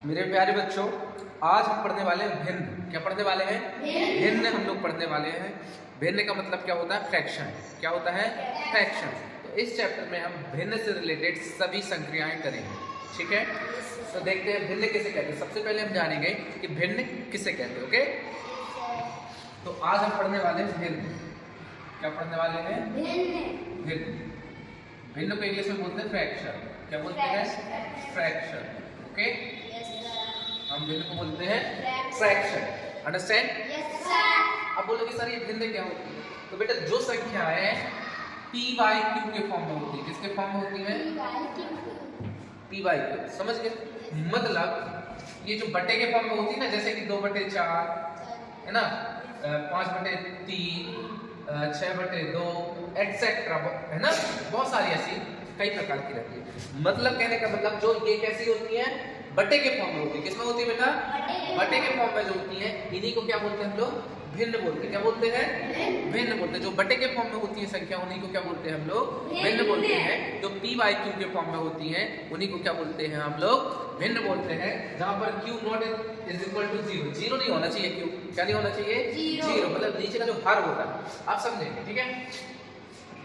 मेरे प्यारे बच्चों, आज हम पढ़ने वाले हैं भिन्न। क्या पढ़ने वाले हैं? भिन्न हम लोग पढ़ने वाले हैं। भिन्न का मतलब क्या होता है? फ्रैक्शन। क्या होता है? फ्रैक्शन। तो इस चैप्टर में हम भिन्न से रिलेटेड सभी संक्रियाएं करेंगे। ठीक है, तो देखते हैं भिन्न किसे कहते हैं। सबसे पहले हम जानेंगे कि भिन्न किसे कहते हैं। ओके, तो आज हम पढ़ने वाले हैं भिन्न। क्या पढ़ने वाले हैं? भिन्न। भिन्न को इंग्लिश में बोलते हैं फ्रैक्शन। क्या बोलते हैं? फ्रैक्शन। ओके, हम भिन्न को बोलते हैं फ्रैक्शन। अंडरस्टैंड? Yes sir. अब बोलोगे सर ये भिन्न क्या होती है? तो बेटा जो संख्या है पी बाई क्यू के फॉर्म में होती है। किसके फॉर्म में होती है? P by Q. समझ गए? मतलब ये जो बटे के फॉर्म में होती है ना, जैसे कि 2/4 है ना, 5/3, 6/2 एटसेट्रा, है ना, बहुत सारी ऐसी कई प्रकार की रहती है। मतलब कहने का मतलब जो ये कैसी होती है? बटे के फॉर्म में होती है। किसमें होती है बेटा? बटे के फॉर्म में जो होती है, इन्हीं को क्या बोलते हैं हम लोग? भिन्न बोलते हैं। क्या बोलते हैं? भिन्न बोलते हैं। जो बटे के फॉर्म में होती है संख्या, उन्हीं को क्या बोलते हैं हम लोग? भिन्न बोलते हैं। जो पी बाई क्यू के फॉर्म में होती है, उन्हीं को क्या बोलते हैं हम लोग? भिन्न बोलते हैं। जहां पर Q not is equal to 0। 0 नहीं होना चाहिए। क्यू क्या नहीं होना चाहिए? 0। मतलब नीचे का जो हर होता है, आप समझेंगे। ठीक है,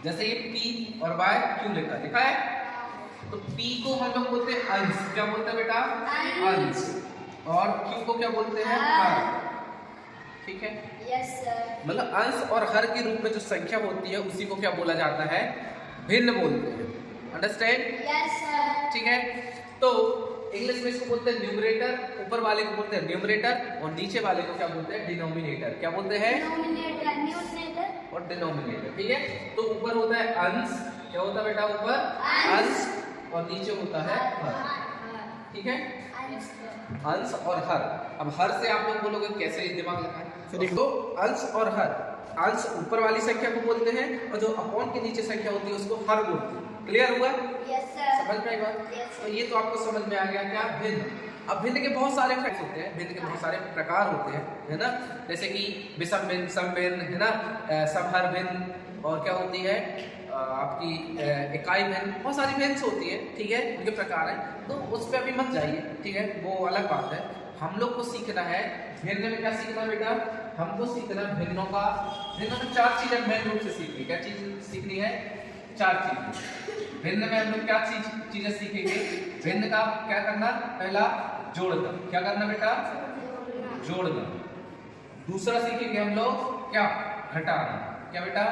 जैसे ये P और बाय Q लिखा है, तो P को हम लोग बोलते हैं अंश। क्या बोलते हैं बेटा? अंश। और Q को क्या बोलते हैं? हर। ठीक है, यस सर। मतलब अंश और हर के रूप में जो संख्या होती है, उसी को क्या बोला जाता है? भिन्न बोलते हैं। अंडरस्टैंड? Yes sir. ठीक है, तो इंग्लिश में इसको बोलते हैं न्यूमरेटर। ऊपर वाले को बोलते हैं न्यूमरेटर और नीचे वाले को क्या बोलते हैं? डिनोमिनेटर। क्या बोलते हैं? न्यूमरेटर और डिनोमिनेटर। ठीक है, तो ऊपर होता है अंश। क्या होता है बेटा? ऊपर अंश और नीचे होता है हर। ठीक है, अंश और हर। अब हर से आप लोग बोलोगे कैसे दिमाग लगाएं? तो अंश और हर, अंश ऊपर वाली संख्या को बोलते हैं और जो अपॉन के नीचे संख्या होती है उसको हर बोलते हैं। क्लियर हुआ? Yes sir. समझ में आई बात? तो ये तो आपको समझ में आ गया। क्या? भिन्न। अब भिन्न के बहुत सारे फैक्ट होते हैं, भिन्न के बहुत सारे प्रकार होते हैं, है ना, जैसे कि विषम भिन्न, सम भिन्न, है ना, समहर भिन्न, और क्या होती है आपकी इकाई भिन्न। बहुत सारी भिन्न होती है। ठीक है, उनके प्रकार हैं, तो उस पर अभी मत जाइए। ठीक है, वो अलग बात है। हम लोग को सीखना है भिन्न में। क्या सीखना है बेटा? हमको सीखना है भिन्नों का। भिन्नों में 4 चीजें मेन रूप से सीखनी। क्या चीज सीखनी है? 4 चीजें। भिन्न में हम लोग क्या चीजें सीखेंगे? भिन्न का क्या करना? पहला जोड़ना। क्या करना बेटा? जोड़ना। दूसरा सीखेंगे हम लोग क्या? घटाना। क्या बेटा?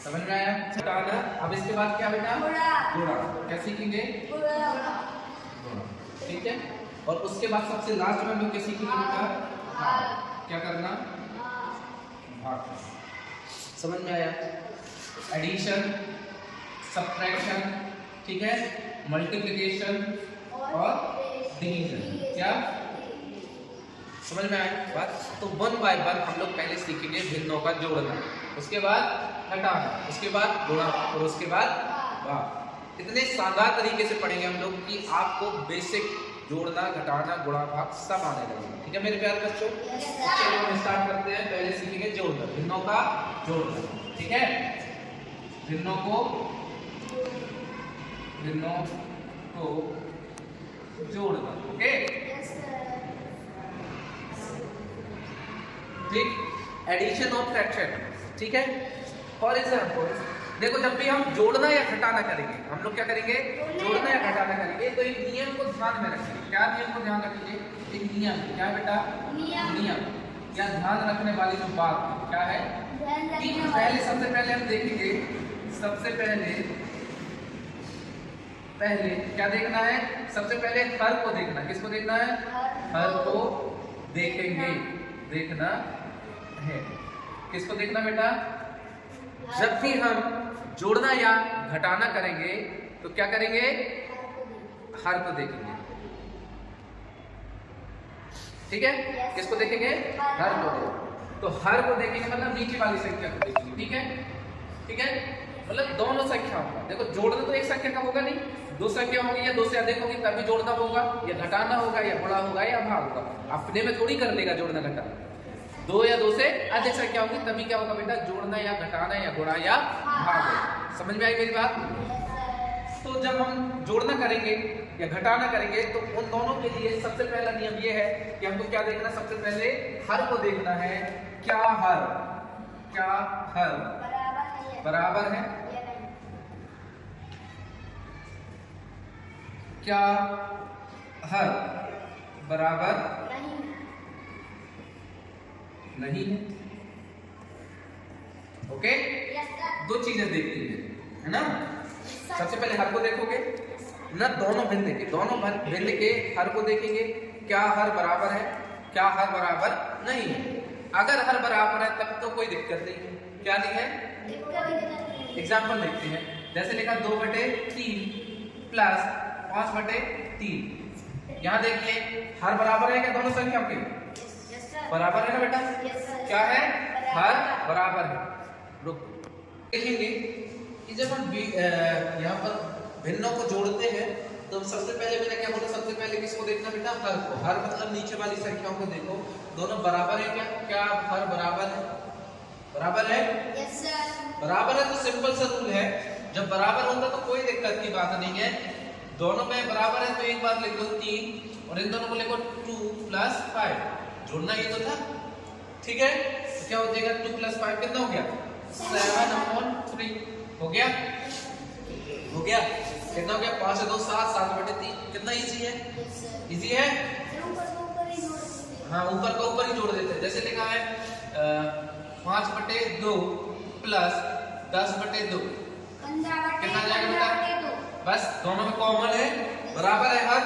समझ में आया? घटाना। अब इसके बाद क्या बेटा? गुणा। क्या सीखेंगे? गुणा। ठीक है, और उसके बाद सबसे लास्ट में हम लोग क्या सीखेंगे बेटा? भाग। क्या करना? भाग। समझ में आया? एडिशन, सब्ट्रैक्शन, ठीक है, मल्टीप्लिकेशन और डिवीजन। क्या समझ में आया बात? तो 1 बाय 1 हम लोग पहले सीखेंगे भिन्नों का जोड़ना, उसके बाद घटाना, उसके बाद गुणा और उसके बाद भाग। इतने शानदार तरीके से पढ़ेंगे हम लोग कि आपको बेसिक जोड़ना, घटाना, गुणा, भाग सब आने लगेगा। ठीक है मेरे प्यारे बच्चों, चलिए हम स्टार्ट करते हैं। पहले सीखेंगे जोड़ना, भिन्नों का जोड़ना। ठीक है, भिन्नों को जोड़ना। ओके, ठीक, एडिशन और फ्रैक्शन। ठीक है, फॉर एग्जाम्पल देखो, जब भी हम जोड़ना या घटाना करेंगे, हम लोग क्या करेंगे? जोड़ना या घटाना करेंगे, तो एक नियम को ध्यान में रखेंगे। क्या नियम को ध्यान रखेंगे? एक नियम। क्या बेटा? नियम या ध्यान रखने वाली जो बात क्या है कि पहले, सबसे पहले हम देखेंगे, सबसे पहले क्या देखना है? सबसे पहले हर को देखना। किसको देखना है? हर को देखेंगे, देखना है। किसको देखना बेटा? जब भी हम जोड़ना या घटाना करेंगे तो क्या करेंगे? हर को देखेंगे। ठीक है, किसको देखेंगे? हर को देखेंगे। तो हर को देखेंगे मतलब नीचे वाली संख्या को देखेंगे। ठीक है, ठीक है, मतलब दोनों संख्या होगा। देखो, जोड़ना तो एक संख्या का होगा नहीं, 2 संख्या होगी या 2 से अधिक होगी तभी जोड़ना होगा, या घटाना होगा, या गुणा होगा, या भाग होगा। अपने में थोड़ी कर लेगा जोड़ना घटाना। 2 या 2 से अधिक संख्या होगी तभी क्या होगा बेटा? जोड़ना या घटाना या गुणा या भाग होगा। समझ में आई मेरी बात? तो जब हम जोड़ना करेंगे या घटाना करेंगे तो उन दोनों के लिए सबसे पहला नियम ये है कि हमको क्या देखना, सबसे पहले हर को देखना है। क्या हर बराबर है, क्या हर बराबर नहीं है। ओके, दो चीजें देखती है ना। सबसे पहले हर को देखोगे ना, दोनों भिन्न के हर को देखेंगे। क्या हर बराबर है, क्या हर बराबर नहीं है। अगर हर बराबर है तब तो कोई दिक्कत नहीं है। क्या नहीं है, एग्जाम्पल देखते हैं। जैसे लिखा 2/3 प्लस 5/3। यहाँ देखिए हर बराबर है क्या, दोनों संख्या के बराबर है ना बेटा। क्या है, हर बराबर है। रुक देखेंगे कि जब हम यहाँ पर भिन्नों को जोड़ते हैं तो सबसे पहले मैंने क्या बोला, सबसे पहले किसको देखना बेटा, हर को। हर मतलब नीचे वाली संख्याओं को देखो, दोनों बराबर है क्या। क्या हर बराबर है, बराबर है। Yes sir. बराबर है तो सिंपल सा रूल है, जब बराबर होता तो कोई दिक्कत की बात नहीं है। दोनों में बराबर है तो एक बार लिख दो 3 और इन दोनों को लिखो 2 + 5। जोड़ना ये तो था, ठीक है। तो क्या हो जाएगा 2 + 5 कितना हो गया, 7/3 हो गया, हो गया। कितना हो गया, 5 से 2 7, 7/3। कितना इजी है, इजी है। हाँ, ऊपर का ऊपर ही जोड़ देते हैं। जैसे लिखा है 5/2 प्लस 10/2 कितना आ जाएगा बेटा। बस दोनों में कॉमन है, बराबर है हर।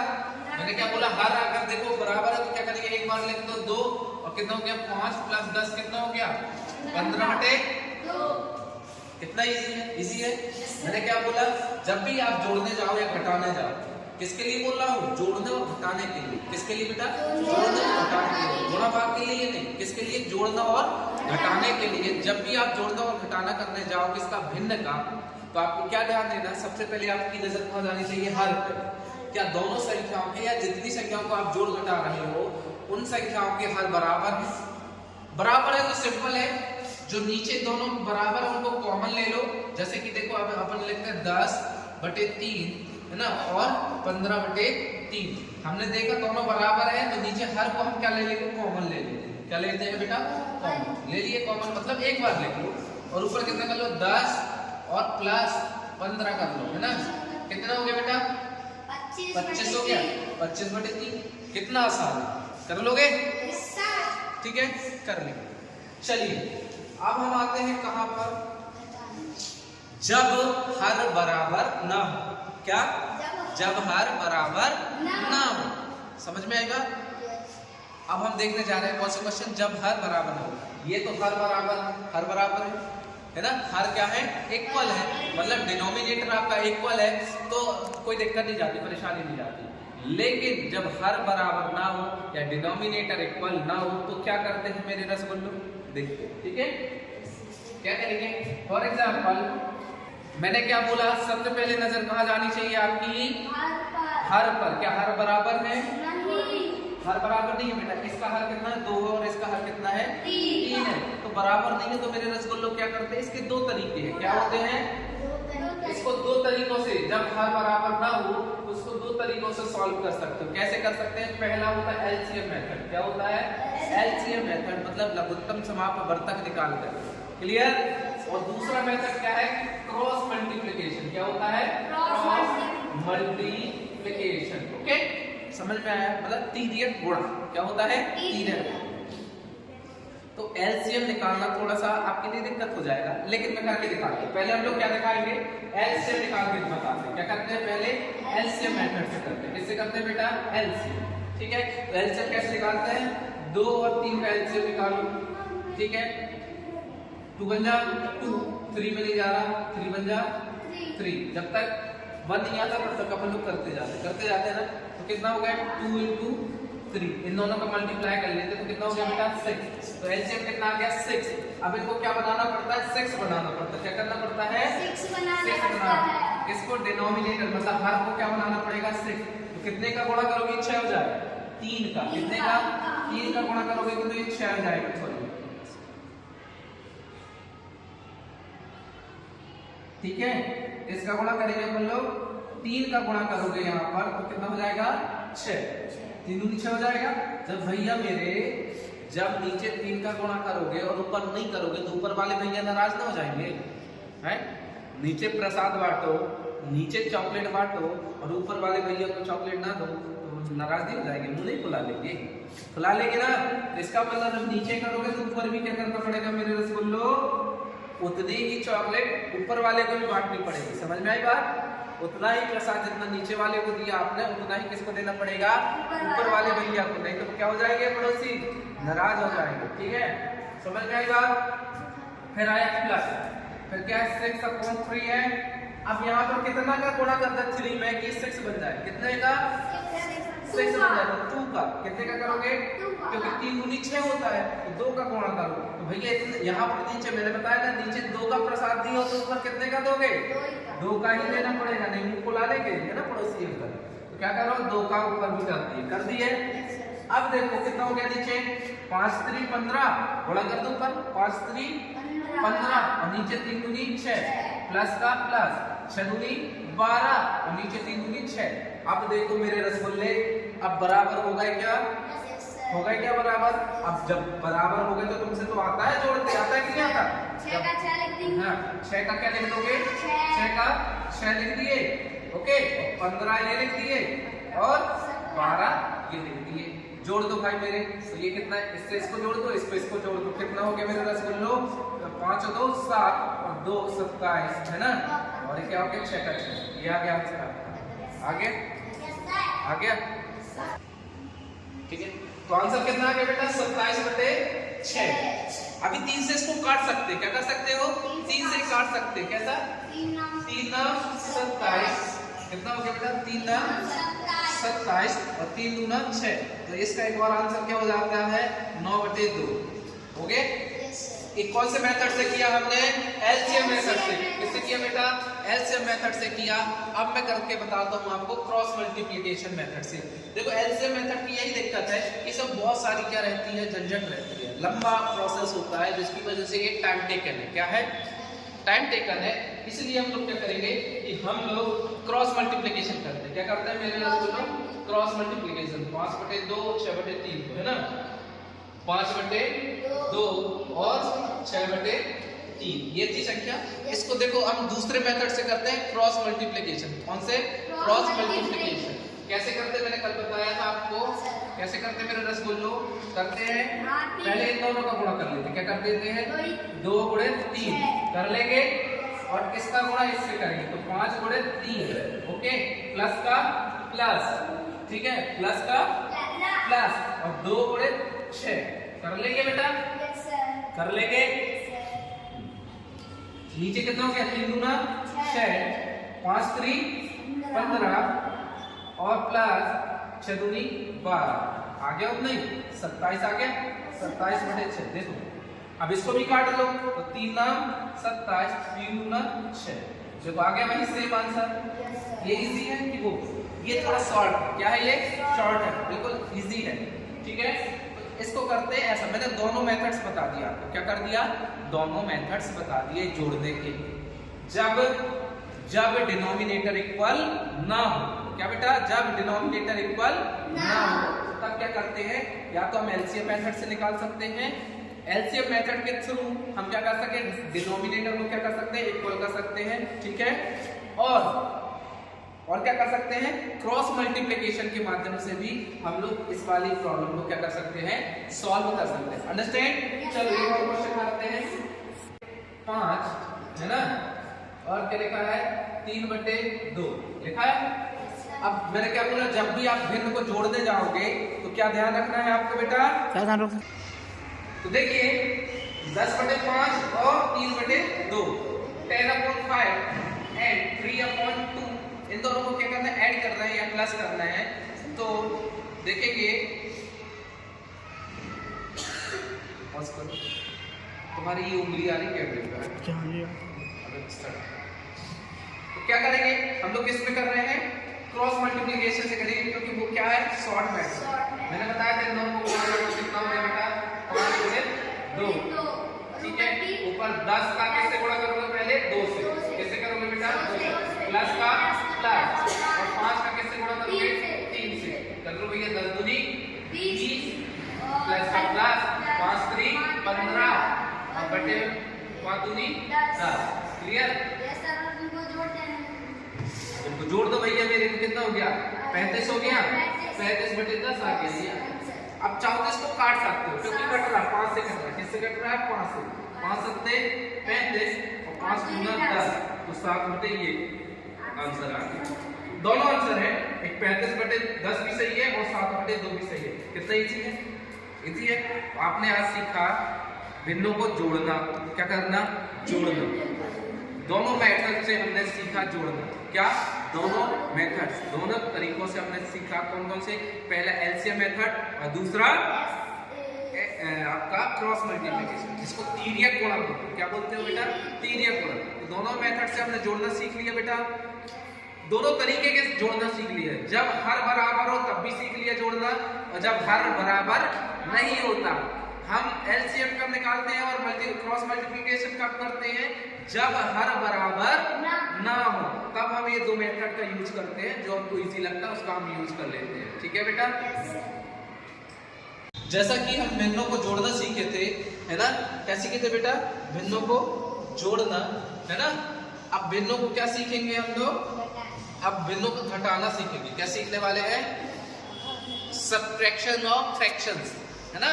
मैंने क्या बोला, हर अगर देखो बराबर है तो क्या करेंगे, एक बार लिख दो 2 और कितना हो गया 5 + 10 कितना हो गया 15/2। कितना इजी है, इजी है। मैंने क्या बोला, जब भी आप जोड़ने जाओ या घटाने जाओ, किसके लिए बोल रहा हूँ, जोड़ने और घटाने के लिए। किसके लिए बेटा, जोड़ने और घटाने के लिए, गुणा भाग के लिए नहीं। किसके लिए, जोड़ना और घटाने के लिए। जब भी आप जोड़ना और घटाना करने जाओ किसका, भिन्न का, तो आपको क्या ध्यान देना, सबसे पहले आपकी नजर कहाँ जानी चाहिए, हर पे। क्या दोनों संख्याओं के या जितनी संख्याओं को आप जोड़ घटा रहे हो उन संख्याओं के हर बराबर है। बराबर है तो सिंपल है, जो नीचे दोनों बराबर है उनको कॉमन ले लो। जैसे कि देखो अब अपन लिखते हैं 10/3 है ना, और 15/3। हमने देखा दोनों बराबर है तो नीचे हर को हम क्या ले लेंगे, कॉमन ले लेंगे। क्या लेते हैं बेटा, कॉमन ले लिए। कॉमन मतलब एक बार लिख लो और ऊपर कितना कर लो 10 और प्लस 15 कर लो, है ना। कितना हो गया बेटा, 25 हो गया, 25/3। कितना आसान है, कर लोगे, ठीक है, कर लेंगे। चलिए अब हम आते हैं कहां पर, जब हर बराबर ना हो। क्या, जब हर बराबर ना हो। समझ में आएगा। अब हम देखने जा रहे हैं कौन सा क्वेश्चन, जब हर बराबर ना हो। ये तो हर बराबर है ना। हर क्या है, इक्वल है, मतलब डिनोमिनेटर आपका इक्वल है तो कोई दिक्कत नहीं जाती, परेशानी नहीं जाती। लेकिन जब हर बराबर ना हो या डिनोमिनेटर इक्वल ना हो तो क्या करते हैं मेरे रसगुल्लो, देखते हैं, ठीक है। क्या करेंगे, फॉर एग्जाम्पल मैंने क्या बोला, सबसे पहले नजर कहाँ जानी चाहिए आपकी, हर पर। क्या हर बराबर है, हर बराबर नहीं है बेटा। इसका हर कितना है, 2 है और इसका हर कितना है, 3 है। तो बराबर नहीं है तो मेरे रसगुल्लो क्या करते हैं, इसके 2 तरीके हैं। क्या होते हैं, इसको 2 तरीकों से, जब हर बराबर ना हो उसको 2 तरीकों से सॉल्व कर सकते हो। कैसे कर सकते हैं, पहला होता है एलसीएम मेथड। क्या होता है, एलसीएम मेथड, मतलब लघुत्तम समापवर्तक निकालकर। क्लियर। और दूसरा मेथड क्या है, क्रॉस मल्टीप्लिकेशन। क्या होता है, क्रॉस मल्टीप्लिकेशन। ओके, समझ में आया, मतलब तीर्यक गुणा। क्या होता है, तीर्यक। तो एलसीएम निकालना थोड़ा सा आपके लिए दिक्कत हो जाएगा, लेकिन मैं करके दिखाता हूँ। पहले हम लोग क्या दिखाएंगे, एलसीएम निकाल के बताते हैं। क्या करते हैं, पहले एलसीएम मेथड से करते हैं। किससे करते हैं बेटा, एलसीएम, ठीक है। तो एलसीएम कैसे निकालते हैं, 2 और 3 का एलसीएम निकालो, ठीक है। 2 बन जा 2, 3 में नहीं जा रहा, 3 बन जा 3। जब तक 1 नहीं आता तब तक अपन लोग करते जाते हैं ना। तो कितना हो गया, 2 × 3। इन दोनों का मल्टीप्लाई कर लेते तो कितना हो गया बेटा, 6। तो एलसीएम कितना आ गया, 6। अब इनको क्या बनाना पड़ता है, 6 बनाना पड़ता है। क्या करना पड़ता है, 6 बनाना। इसको डिनोमिनेटर मतलब हर को क्या बनाना पड़ेगा, 6। तो कितने का गुणा करोगे, 6 हो जाएगा। 3 का, कितने का, 3 का गुणा करोगे तो ये 6 हो जाएगा। सॉरी, ठीक है। इसका गुणा करेंगे हम लोग 3 का गुणा करोगे यहाँ पर तो कितना हो जाएगा 6, 3 दूनी 6 हो जाएगा। जब भैया मेरे जब नीचे 3 का गुणा करोगे और ऊपर नहीं करोगे तो ऊपर वाले भैया नाराज ना हो जाएंगे, हैं? नीचे प्रसाद बांटो, नीचे चॉकलेट बांटो और ऊपर वाले भैया को चॉकलेट ना दो तो नाराज नहीं हो जाएंगे, मुंह नहीं फुला लेंगे, फुला लेंगे ना। तो इसका मतलब जब नीचे करोगे तो ऊपर भी क्या करना पड़ेगा मेरे रसगुल्लो, उतनी ही चॉकलेट ऊपर वाले को भी बांटनी पड़ेगी। समझ में आई बात? उतना ही प्रसाद जितना नीचे वाले को दिया आपने उतना ही किसको देना पड़ेगा, ऊपर वाले भैया को, नहीं तो क्या हो जाएंगे पड़ोसी, नाराज हो जाएंगे। ठीक है, समझ में आई बात? फिर आया प्लस, फिर क्या 6/3 है। अब यहाँ पर कितना का गुणा करता 3 में कि 6 बन जाए, कितने का 6 बन जाए, 2 का कितने का करोगे, क्योंकि 3 दूनी 6 होता है तो 2 का गुणा करो। तो भैया यहाँ पर नीचे मैंने बताया था नीचे 2 का प्रसाद दिया तो ऊपर कितने का दोगे, 2 का ही देना पड़ेगा, नहीं मुंह फुला लेंगे है ना पड़ोसी अंकल। तो क्या करो 2 का ऊपर भी कर दिए। अब देखो कितना हो गया नीचे 5 3 15 गुणा कर दो ऊपर 5 3 15 और नीचे 3 दूनी 6 प्लस का प्लस 6 दूनी 12 और नीचे 3 दूनी 6। अब देखो मेरे रसगुल्ले अब बराबर हो गए क्या, हो गए क्या बराबर। अब जब बराबर हो गए तो तुमसे तो आता है जोड़ते, आता है कि नहीं आता? 6 का 6 लिख देंगे। हाँ 6 का क्या लिख दोगे, 6 का 6 लिख दिए, ओके 15 ये लिख दिए और 12 ये लिख दिए। जोड़ दो भाई मेरे, तो ये कितना है, इससे इसको जोड़ दो, इसको जोड़ दो, कितना हो गया मेरे रसगुल्लो 5 और 2 7 और 2 27 है ना। और ये क्या हो गया 6 का 6, ये आ गया आंसर, आ गया आ गया। ठीक है, तो आंसर कितना आ गया बेटा 27/6। अभी 3 से इसको काट सकते, क्या कर सकते हो, 3 से काट सकते, कैसा 3 9 27, कितना हो गया बेटा 3 9 27 और 3 दूना 6। तो इसका एक और आंसर क्या हो जाता है 9/2। हो गए। एक कौन से मेथड से किया हमने, एलसीएम मेथड से। किससे किया बेटा, एलसीएम मेथड से किया। अब मैं करके बताता हूँ आपको क्रॉस मल्टीप्लिकेशन मेथड से। देखो एलसीएम मेथड की यही दिक्कत है कि सब बहुत सारी क्या रहती है, झंझट रहती है, लंबा प्रोसेस होता है जिसकी वजह से ये टाइम टेकन है। क्या है, टाइम टेकन है। इसलिए हम लोग क्या करेंगे कि हम लोग क्रॉस मल्टीप्लिकेशन करते हैं। क्या करते हैं मेरे लोग, क्रॉस मल्टीप्लिकेशन 5/2 6/3 है ना, 5/2 और 6/3 ये थी संख्या। इसको देखो हम दूसरे मेथड से करते हैं क्रॉस मल्टीप्लिकेशन। कौन से, क्रॉस मल्टीप्लिकेशन। कैसे करते हैं मैंने कल बताया था आपको, कैसे करते मेरे रसगुल्लो, करते हैं पहले इन दोनों का गुणा कर लेते हैं। क्या कर देते हैं 2 × 3 कर लेंगे और इसका गुणा इससे करेंगे तो 5 × 3 ओके, प्लस का प्लस, ठीक है, प्लस का प्लस और 2 × 6 कर लेंगे बेटा, कर लेंगे। नीचे कितना हो गया 3 दूना 6 5 3 15 और प्लस 6 दूनी 12 आ गया उतना ही 27 आ गया, 27/6। देखो अब इसको भी काट लो तो 3 9 27 3 दूना 6। देखो आ गया भाई सेम आंसर। ये इजी है कि वो, ये थोड़ा शॉर्ट है। क्या है, ये शॉर्ट है, बिल्कुल इजी है। ठीक है, तो इसको करते हैं ऐसा। मैंने दोनों मेथड्स बता दिया आपको। क्या कर दिया, दोनों मेथड्स बता दिए जोड़ने के। जब डिनोमिनेटर इक्वल ना हो, क्या बेटा, जब डिनोमिनेटर इक्वल ना हो तब क्या करते हैं, या तो हम एलसीएम मेथड से निकाल सकते हैं। एलसीएम मेथड के थ्रू हम क्या कर सकते हैं, डिनोमिनेटर को क्या कर सकते हैं, इक्वल कर सकते हैं। ठीक है, और क्या कर सकते हैं, क्रॉस मल्टीप्लिकेशन के माध्यम से भी हम लोग इस वाली प्रॉब्लम को क्या कर सकते हैं, सॉल्व कर सकते हैं। अंडरस्टैंड। चलो एक और क्वेश्चन करते हैं 5 है ना, और क्या लिखा है 3/2 लिखा है। अब मैंने क्या बोला, जब भी आप भिन्न को जोड़ने जाओगे तो क्या ध्यान रखना है आपको बेटा, क्या ध्यान रखना। तो देखिए 10/5 और 3/2 10/5 एंड 3/2 इन दोनों को क्या करना है, ऐड करना है या प्लस करना है। तो देखेंगे तुम्हारी ये उंगली आ रही है, तो क्या करेंगे हम लोग किसमें कर रहे हैं, क्रॉस मल्टीप्लिकेशन से करेंगे, क्योंकि वो क्या है, शॉर्ट मेथड। मैंने बताया था इन दोनों को कितना हो गया बेटा 5 × 2। ठीक है, ऊपर 10 का कैसे गुणा करोगे, पहले 2 से। कैसे करोगे बेटा, प्लस का प्लस और 5 का किससे गुणा करोगे 3 से कर लो भैया 10 दूनी 20 प्लस का प्लस 5 3 15 और बटे 5 दूनी 10 क्लियर। इनको जोड़ दो भैया मेरे को कितना हो गया 35 हो गया 35 बटे 10 आ गया ये। अब चाहो तो इसको काट सकते हो क्योंकि कट रहा 5 से कट रहा है किससे कट रहा है 5 से 5 सत्ते 35 और 5 गुना 10 तो 7 बटे ये आंसर आ गया। दोनों आंसर है एक 35 बटे 10 भी सही है और 7 बटे 2 भी सही है। कितना इजी है इजी है। तो आपने आज सीखा भिन्नों को जोड़ना क्या करना जोड़ना। दोनों मेथड से हमने सीखा जोड़ना क्या दोनों मेथड्स दोनों तरीकों से हमने सीखा कौन कौन से पहला एलसीएम मेथड और दूसरा आपका क्रॉस मल्टीप्लिकेशन जिसको तिर्यक गुणन बोलते हैं। क्या बोलते हो बेटा तिर्यक गुणन। तो दोनों मेथड से हमने जोड़ना सीख लिया बेटा दोनों तरीके के जोड़ना सीख लिया। जब हर बराबर हो तब भी सीख लिया जोड़ना और जब हर बराबर नहीं होता हम एलसीएम कब निकालते हैं और क्रॉस मल्टीप्लिकेशन कब करते हैं जब हर बराबर ना हो तब हम ये दो मेथड का यूज करते हैं जो हमको इजी लगता है उसका हम यूज कर लेते हैं। ठीक है बेटा। जैसा कि हम भिन्नों को जोड़ना सीखे थे है ना क्या सीखे थे बेटा भिन्नों को जोड़ना है ना। अब भिन्नों को क्या सीखेंगे हम लोग अब भिन्नों को घटाना सीखेंगे। क्या सीखने वाले हैं सब्ट्रैक्शन ऑफ फ्रैक्शंस है ना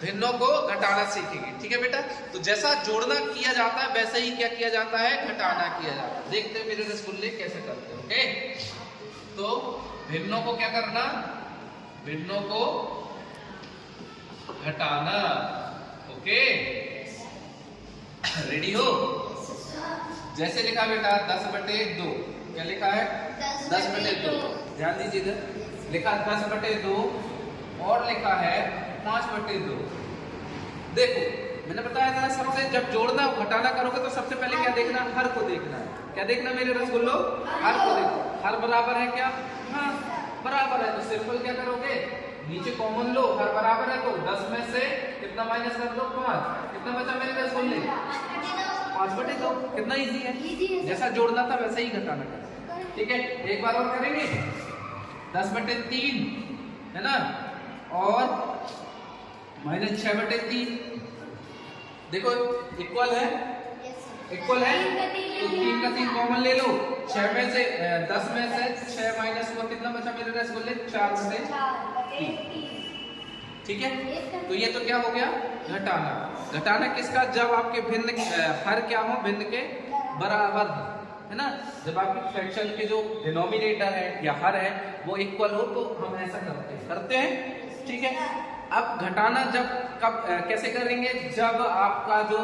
भिन्नों को घटाना सीखेंगे। ठीक है बेटा। तो जैसा जोड़ना किया जाता है वैसे ही क्या किया जाता है घटाना किया जाता है। देखते हैं मेरे रसगुल्ले कैसे करते हैं। ओके तो भिन्नों को क्या करना भिन्नों को घटाना। ओके रेडी हो। जैसे लिखा बेटा 10 बटे 2 क्या लिखा है 10 बटे 2 ध्यान दीजिए इधर लिखा 10 बटे 2 और लिखा है 5 बटे 2। देखो मैंने बताया था सबसे जब जोड़ना घटाना करोगे तो सबसे पहले क्या देखना हर को देखना है। क्या देखना मेरे रसगुल्लो हर को देखो हर बराबर है क्या हाँ बराबर है तो सिंपल क्या करोगे नीचे कॉमन लो हर बराबर है तो 10 में से कितना माइनस कर दो 5 कितना बचा मेरे रसगुल्ले 5 बटे 2 कितना इजी है। जैसा जोड़ना था वैसे ही घटाना था। ठीक है एक बार और करेंगे 10 बटे 3 है ना और माइनस 6 बटे 3 देखो इक्वल है तो 3 का 3 कॉमन ले लो 6 में से 10 में से 6 माइनस हुआ कितना बचा मेरे रसगुल्ले 4 बटे 3। ठीक है तो ये तो क्या हो गया घटाना किसका जब आपके भिन्न हर क्या हो भिन्न के बराबर है ना। जब आपके फ्रैक्शन के जो डिनोमिनेटर है या हर है वो इक्वल हो तो हम ऐसा करते हैं। ठीक है अब घटाना जब कब कैसे करेंगे जब आपका जो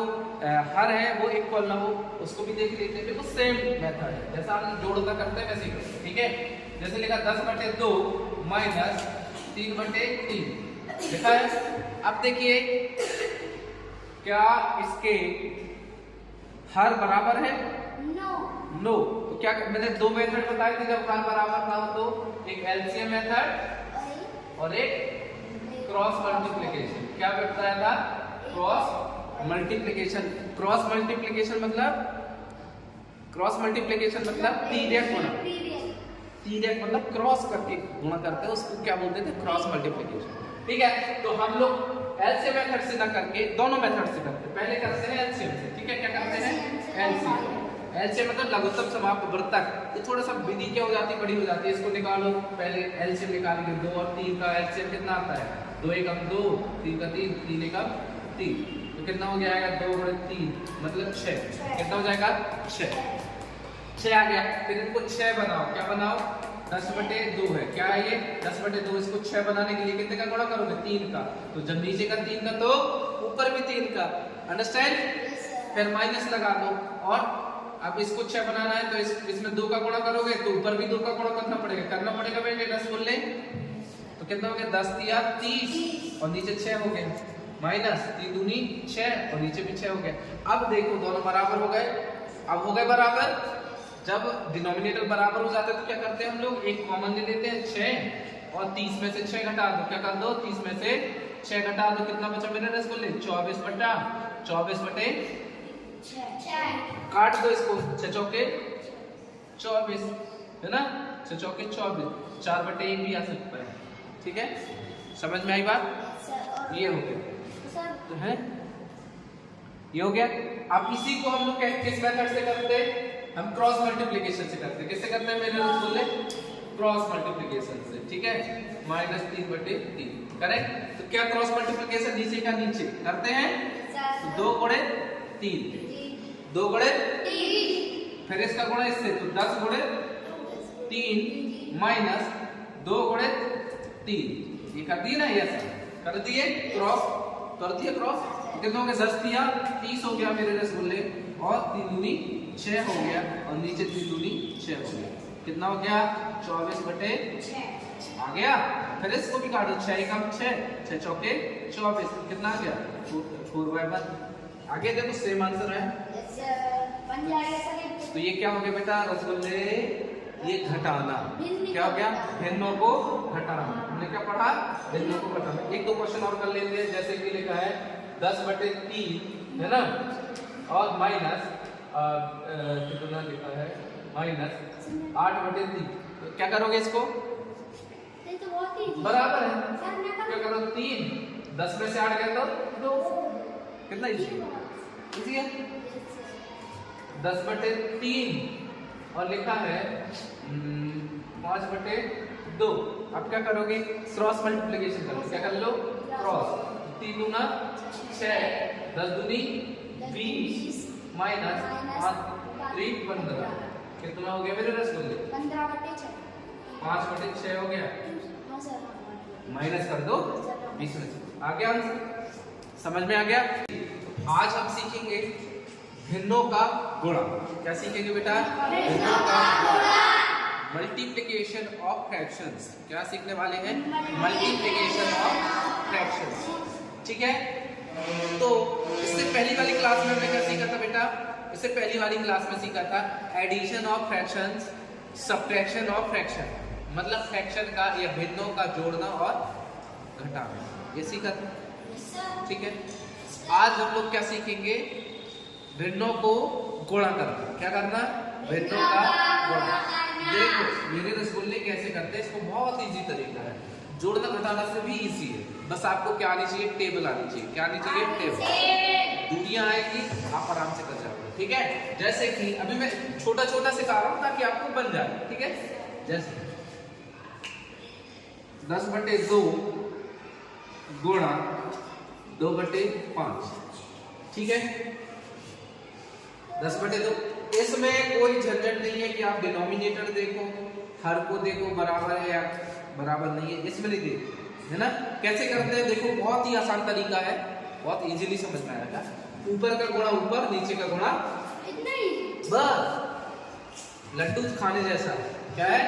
हर है वो इक्वल ना हो उसको भी देख लेते हैं। वो सेम मेथड है जैसा हम जोड़ना करते हैं वैसे ही। ठीक है जैसे लिखा 10 बटे 2 माइनस 3 बटे 3 लिखा है। अब देखिए क्या इसके हर बराबर है नो तो क्या मैंने दो मेथड बताए थे जब हर बराबर ना हो तो एक एलसीएम मेथड और एक क्रॉस मल्टीप्लिकेशन। क्या बताया था क्रॉस मल्टीप्लिकेशन मतलब तिर्यक गुणा तिर्यक मतलब क्रॉस करके गुणा करते हैं उसको क्या बोलते थे क्रॉस मल्टीप्लिकेशन। ठीक है तो हम लोग एलसीएम मेथड से ना करके दोनों मेथड से करते हैं। पहले करते हैं एलसीएम से। ठीक है क्या करते हैं एलसीएम मतलब लघुत्तम समाप्त वर्तक। ये थोड़ा सा विधि क्या हो जाती है बड़ी हो जाती है इसको निकालो पहले एलसीएम निकालेंगे 2 और 3 का एलसीएम कितना आता है 2 एकम 2 3 का 3 3 एकम 3 तो कितना हो जाएगा 2 बटे 3 मतलब 6 कितना हो जाएगा 6 आ गया। फिर इनको 6 बनाओ क्या बनाओ 10 बटे 2 है क्या है ये 10 बटे 2 इसको 6 बनाने के लिए कितने का गुणा करोगे 3 का तो जब नीचे का 3 का तो ऊपर भी 3 का अंडरस्टैंड। फिर माइनस लगा दो और अब इसको 6 बनाना है तो इसमें 2 का गुणा करोगे तो ऊपर भी 2 का गुणा करना पड़ेगा बेटे 10 बोल ले तो कितना हो गया 10 दिया 30 और नीचे 6 हो गया माइनस 3 दूनी 6 और नीचे भी 6 हो गया। अब देखो दोनों बराबर हो गए। अब हो गए बराबर जब डिनोमिनेटर बराबर हो जाता है तो क्या करते हैं हम लोग एक कॉमन ले लेते हैं 6 और 30 में से 6 घटा दो क्या कर दो 30 में से 6 घटा दो कितना बचा मेरे रसगुल्ले 24 बटे काट दो इसको 6 चौके 24 है ना, 6 चौके 24, 4/1 भी आ सकता है। ठीक है, समझ में आई बात? सर ये हो गया सर तो है, ये हो गया। अब इसी को हम लोग किस मेथड से करते हैं? हम क्रॉस मल्टीप्लिकेशन से करते हैं। किससे करते हैं मेरे रसगुल्ले? क्रॉस मल्टीप्लिकेशन से। ठीक है, -3/3 करेक्ट। तो क्या क्रॉस मल्टीप्लिकेशन नीचे का नीचे करते हैं? तो 2 गुणे 3, 2 गुणे 3 फिर इसका गुणा इससे, तो 10 गुणे 3 माइनस 2 गुणे 3। ये कर दिए ना, ऐसा कर दिए क्रॉस, कर दिए क्रॉस। कितना हो गया? 10 दिया 30 हो गया मेरे रसगुल्ले, और 3 दूनी 6 हो गया, और नीचे 3 दूनी 6 हो गया। कितना हो गया? 24/6 आ गया। फिर इसको भी काटो, 6 एकम 6, 6 चौके 24, कितना आ गया? 4/1। आगे देखो सेम आंसर है। बन जाएगा सर। तो ये क्या हो गया बेटा रसगुल्ले? ये घटाना। भिन्न क्या हो गया? को घटाना। भिन्नों को घटाना। हमने क्या पढ़ा? भिन्नों को घटाना। एक दो क्वेश्चन और कर लेते हैं, जैसे कि लिखा है 10/3 है ना, और माइनस कितना लिखा है? -8/3। तो क्या करोगे इसको? ये तो बहुत ही बराबर है, सर मैं क्या करो? 3, 10 में से 8 गया तो 2। कितना इजी है? 10/3 और लिखा है 5/2। अब क्या करोगे? क्रॉस मल्टीप्लिकेशन करो। क्या कर लो? क्रॉस। 3 दूना 6, 10 दूनी 20 माइनस 5 3 15। कितना हो गया मेरे रसगुल्ले? 15/6 5/6 हो गया। हाँ सर। माइनस कर दो 20 में से। आ गया आंसर? समझ में आ गया? आज हम सीखेंगे भिन्नों का गुणा। क्या सीखेंगे बेटा? भिन्नों का गुणा। Multiplication of fractions. क्या सीखने वाले हैं? Multiplication of fractions. ठीक है, तो इससे पहली वाली क्लास में हमने क्या सीखा था बेटा? इससे पहली वाली क्लास में सीखा था addition of fractions, subtraction of fraction, मतलब फ्रैक्शन का या भिन्नों का जोड़ना और घटाना, ये सीखा था। ठीक है, आज हम लोग क्या सीखेंगे? भिन्नों को गुणा करना। क्या करना? भिन्नों का गुणा। देखो मेरे रसगुल्ले कैसे करते हैं, इसको बहुत इजी तरीका है। जोड़ना घटाना से भी इजी है, बस आपको क्या आनी चाहिए? टेबल आनी चाहिए। क्या आनी चाहिए? टेबल। दूरियां आएगी, आप आराम से कर जाओगे। ठीक है, जैसे कि अभी मैं छोटा छोटा सिखा रहा हूं ताकि आपको बन जाए। ठीक है, जैसे 10/2 गुणा 2/5। ठीक है, 10/2। इसमें कोई झंझट नहीं है कि आप डिनोमिनेटर देखो, हर को देखो बराबर है या बराबर नहीं है, इसमें नहीं देखो, है ना। कैसे करते हैं देखो, बहुत ही आसान तरीका है, बहुत इजीली समझ में आएगा। ऊपर का गुणा ऊपर, नीचे का गुणा इतना ही बस। लड्डू खाने जैसा है। क्या है?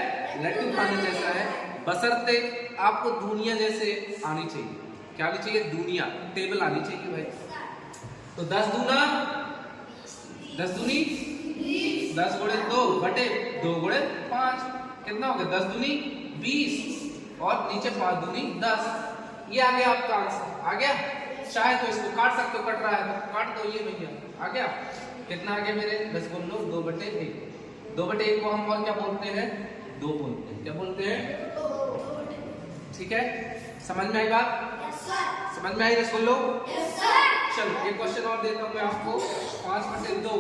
लड्डू खाने जैसा है, बशर्ते आपको दुनिया जैसे आनी चाहिए। क्या आनी चाहिए? दुनिया, टेबल आनी चाहिए भाई। तो 10 दूना 10 दूनी 10 गुणे 2 बटे 2 गुणे 5। कितना हो गया? 10 दूनी 20 और नीचे 5 दूनी 10। ये आ गया आपका आंसर। आ गया? चाहे तो इसको काट सकते हो, कट रहा है तो काट दो। ये भैया आ गया। कितना आ गया मेरे रसगुल्लो? 2/1। 2/1 को हम और क्या बोलते हैं? 2 बोलते हैं। क्या बोलते हैं? ठीक है, समझ में आई बात? समझ में आई रसगुल्लो? चलो एक क्वेश्चन और देता हूँ मैं आपको। 5/2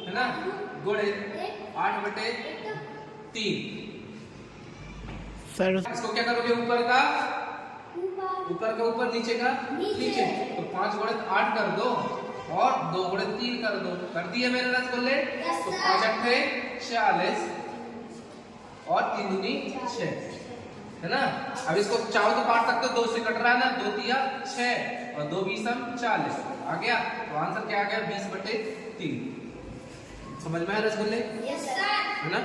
है ना, गुणे 8/3। सर इसको क्या करोगे? ऊपर का ऊपर, नीचे का नीचे। तो 5 गुणे 8 कर दो और 2 गुणे 3 कर दो। कर दिए मेरे रसगुल्ले? तो 5/8 40 और 3 दूनी 6, है ना। अब इसको चाहो तो काट सकते हो, 2 से कट रहा है ना, 2 तिया 6 और 2 बीसम 40 आ गया। तो आंसर क्या आ गया? 20/3। समझ में आया रसगुल्ले? है ना।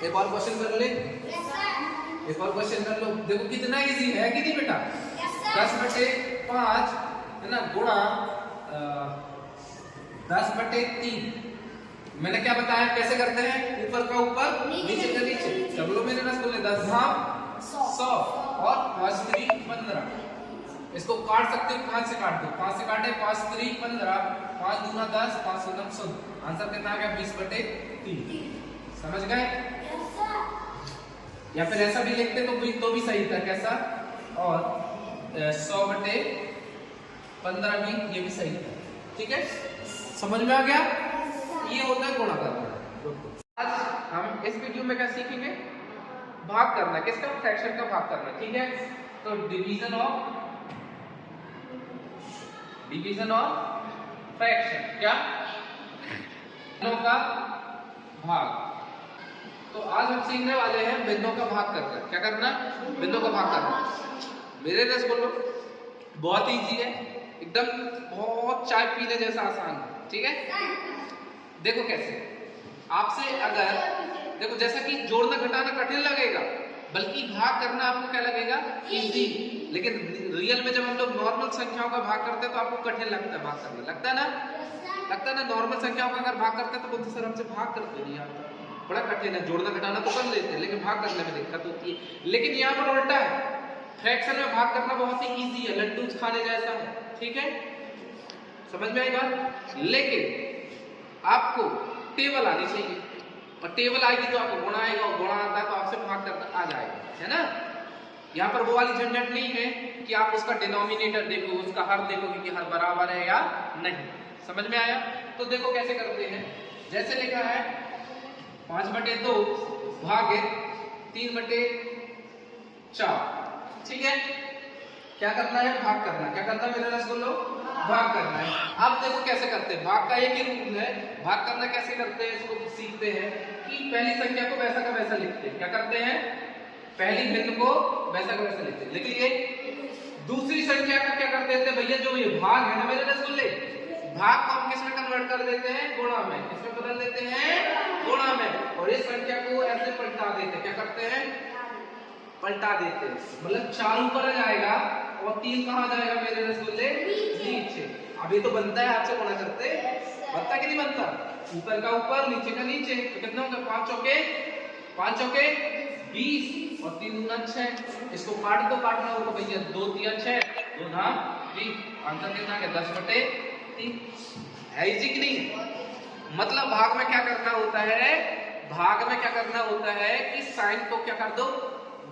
एक और क्वेश्चन कर ले, एक और क्वेश्चन कर लो। देखो कितना इजी है कि नहीं बेटा? 10/5 है ना, गुणा 10/3। मैंने क्या बताया कैसे करते हैं? ऊपर का ऊपर, नीचे का नीचे। कर लो मेरे रसगुल्ले। 10 भाग 100 और 5 3 15। इसको काट सकते हो, 5 से काट दो। 5 से काटे 5 3 15, 5 दूना 10, 5 दूना 16। आंसर कितना आ गया? 20/3। समझ गए? या फिर ऐसा भी लिखते तो भी सही था। कैसा? और 100/15 भी, ये भी सही था। ठीक है, समझ में आ गया? ये होता है गुणा करना। आज हम इस वीडियो में क्या सीखेंगे? भाग करना। किसका? फ्रैक्शन का भाग करना। ठीक है, तो डिवीजन ऑफ फ्रैक्शन। क्या? भिन्नों का भाग। तो आज हम सीखने वाले हैं भिन्नों का भाग करना। क्या करना? भिन्नों का भाग करना। मेरे रस बोलो, बहुत इजी है एकदम, बहुत चाय पीने जैसा आसान है। ठीक है, देखो कैसे। आपसे अगर देखो, जैसा कि जोड़ना घटाना कठिन लगेगा, बल्कि भाग करना आपको क्या लगेगा? इजी। लेकिन रियल में जब हम लोग नॉर्मल संख्याओं का भाग करते हैं तो आपको कठिन लगता है भाग करना। लगता है ना? नॉर्मल संख्याओं का अगर भाग करते हैं तो बोलते सर हमसे भाग करते नहीं आता, बड़ा कठिन है। जोड़ना घटाना तो कर लेते हैं, लेकिन भाग करने में दिक्कत होती है। लेकिन यहाँ पर उल्टा है, फ्रैक्शन में भाग करना बहुत ही इजी है, लड्डू खाने जैसा है। ठीक है, समझ में आई बात? लेकिन आपको टेबल आनी चाहिए, और टेबल आएगी तो आपको गुणा आएगा, और गुणा आता है तो आपसे भाग करना आ जाएगा, है ना? यहाँ पर वो वाली झंझट नहीं है कि आप उसका डिनोमिनेटर देखो, उसका हर देखो कि हर बराबर है या नहीं। समझ में आया? तो देखो कैसे करते हैं। जैसे लिखा है 5/2 भागे 3/4। ठीक है, क्या करना है? भाग करना। क्या करना है मेरे रसगुल्लो? भाग करना है। अब देखो कैसे करते हैं। भाग का एक ही रूल है। भाग करना कैसे करते हैं इसको सीखते हैं कि पहली संख्या को वैसा का वैसा लिखते हैं। क्या करते हैं? पहली भिन्न को वैसा का वैसा लिखते हैं। लेकिन ये दूसरी संख्या का क्या कर देते हैं भैया? जो ये भाग है ना मेरे रसगुल्ले, भाग को हम किस में कन्वर्ट कर देते हैं? गुणा में। किसमें बदल देते हैं? गुणा में। और इस संख्या को ऐसे पलटा देते हैं। क्या करते हैं? पलटा देते हैं। मतलब 4 ऊपर आ जाएगा और 3 कहाँ जाएगा मेरे रसगुल्ले? नीचे। अभी तो बनता है आपसे गुणा करते, बनता कि नहीं बनता? ऊपर का ऊपर, नीचे का नीचे। तो कितना होगा? 5 चौके 20 और 3 दूना 6। इसको काट दो, काटना होगा भैया। 2 3 6, 2 9 3। आंसर कितना है? 10/3 है। इजी कि नहीं? मतलब भाग में क्या करना होता है? भाग में क्या करना होता है कि साइन को क्या कर दो?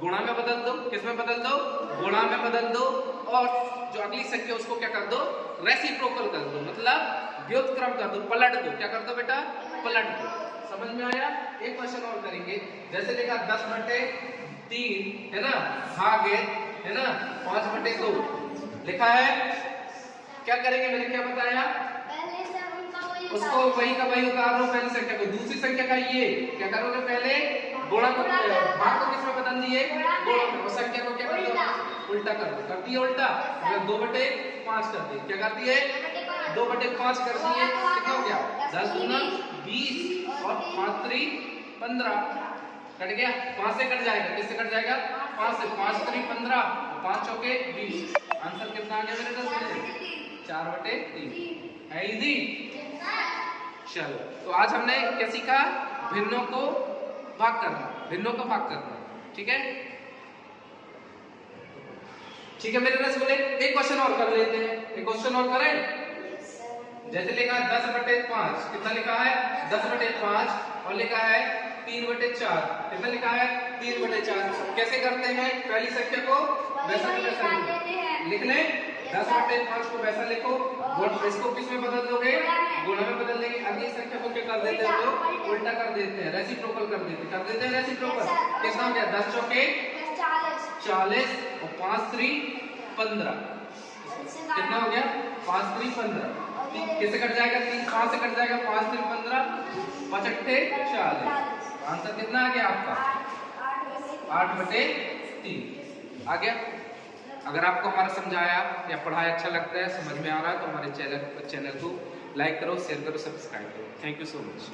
गुणा में बदल दो। किस में बदल दो? गुणा में बदल दो। और जो अगली संख्या उसको क्या कर दो? रेसिप्रोकल कर दो, मतलब व्युत्क्रम कर दो, पलट दो। क्या कर दो बेटा? पलट दो। समझ में आया? एक क्वेश्चन और करेंगे। जैसे लिखा 10/3 है ना, भागे है ना 5/2 लिखा है। क्या करेंगे? मैंने क्या बताया? उसको वही का वही उतार लो पहली संख्या को। दूसरी संख्या का ये क्या करोगे? पहले गुणा को, भाग को किसमें बदल दिए? गुणा में। और संख्या को क्या कर दो? उल्टा कर दो। कर दिए उल्टा, मतलब 2/5 कर दिए। क्या कर दिए? 2/5 कर दिए। कितना हो गया? 10 दूना 20 और 5 3 15। कट गया? 5 से कट जाएगा। किससे कट जाएगा? 5 से। 5 3 15, 5 चौके 20। आंसर कितना आ गया मेरे? 4/3। है इजी? चलो, तो आज हमने क्या सीखा? भिन्नों को भाग करना, भिन्नों का भाग करना। ठीक है, ठीक है मेरे रसगुल्ले। एक क्वेश्चन और कर लेते हैं। एक क्वेश्चन और करें। जैसे लिखा है 10/5। कितना लिखा है? 10/5 और लिखा है 3/4। कितना लिखा है? 3/4। कैसे करते हैं? पहली संख्या को वैसा का वैसा लिख लें। 10/5 को वैसा लिखो, इसको किस में बदल दोगे? गुणा में बदल देंगे। अगली संख्या को क्या कर देते हैं? तो उल्टा कर देते हैं, रेसिप्रोकल कर देते हैं रेसिप्रोकल। कितना हो गया? 10 चौके 40 और 5 3 15। कितना हो गया? 5 3 15। किससे कट जाएगा? 3 5 से कट जाएगा। 5 3 15, 5 8 40। आंसर कितना आ गया आपका? 8/3 आ गया। अगर आपको हमारा समझाया या पढ़ाया अच्छा लगता है, समझ में आ रहा है, तो हमारे चैनल को लाइक करो, शेयर करो, सब्सक्राइब करो। Thank you so much.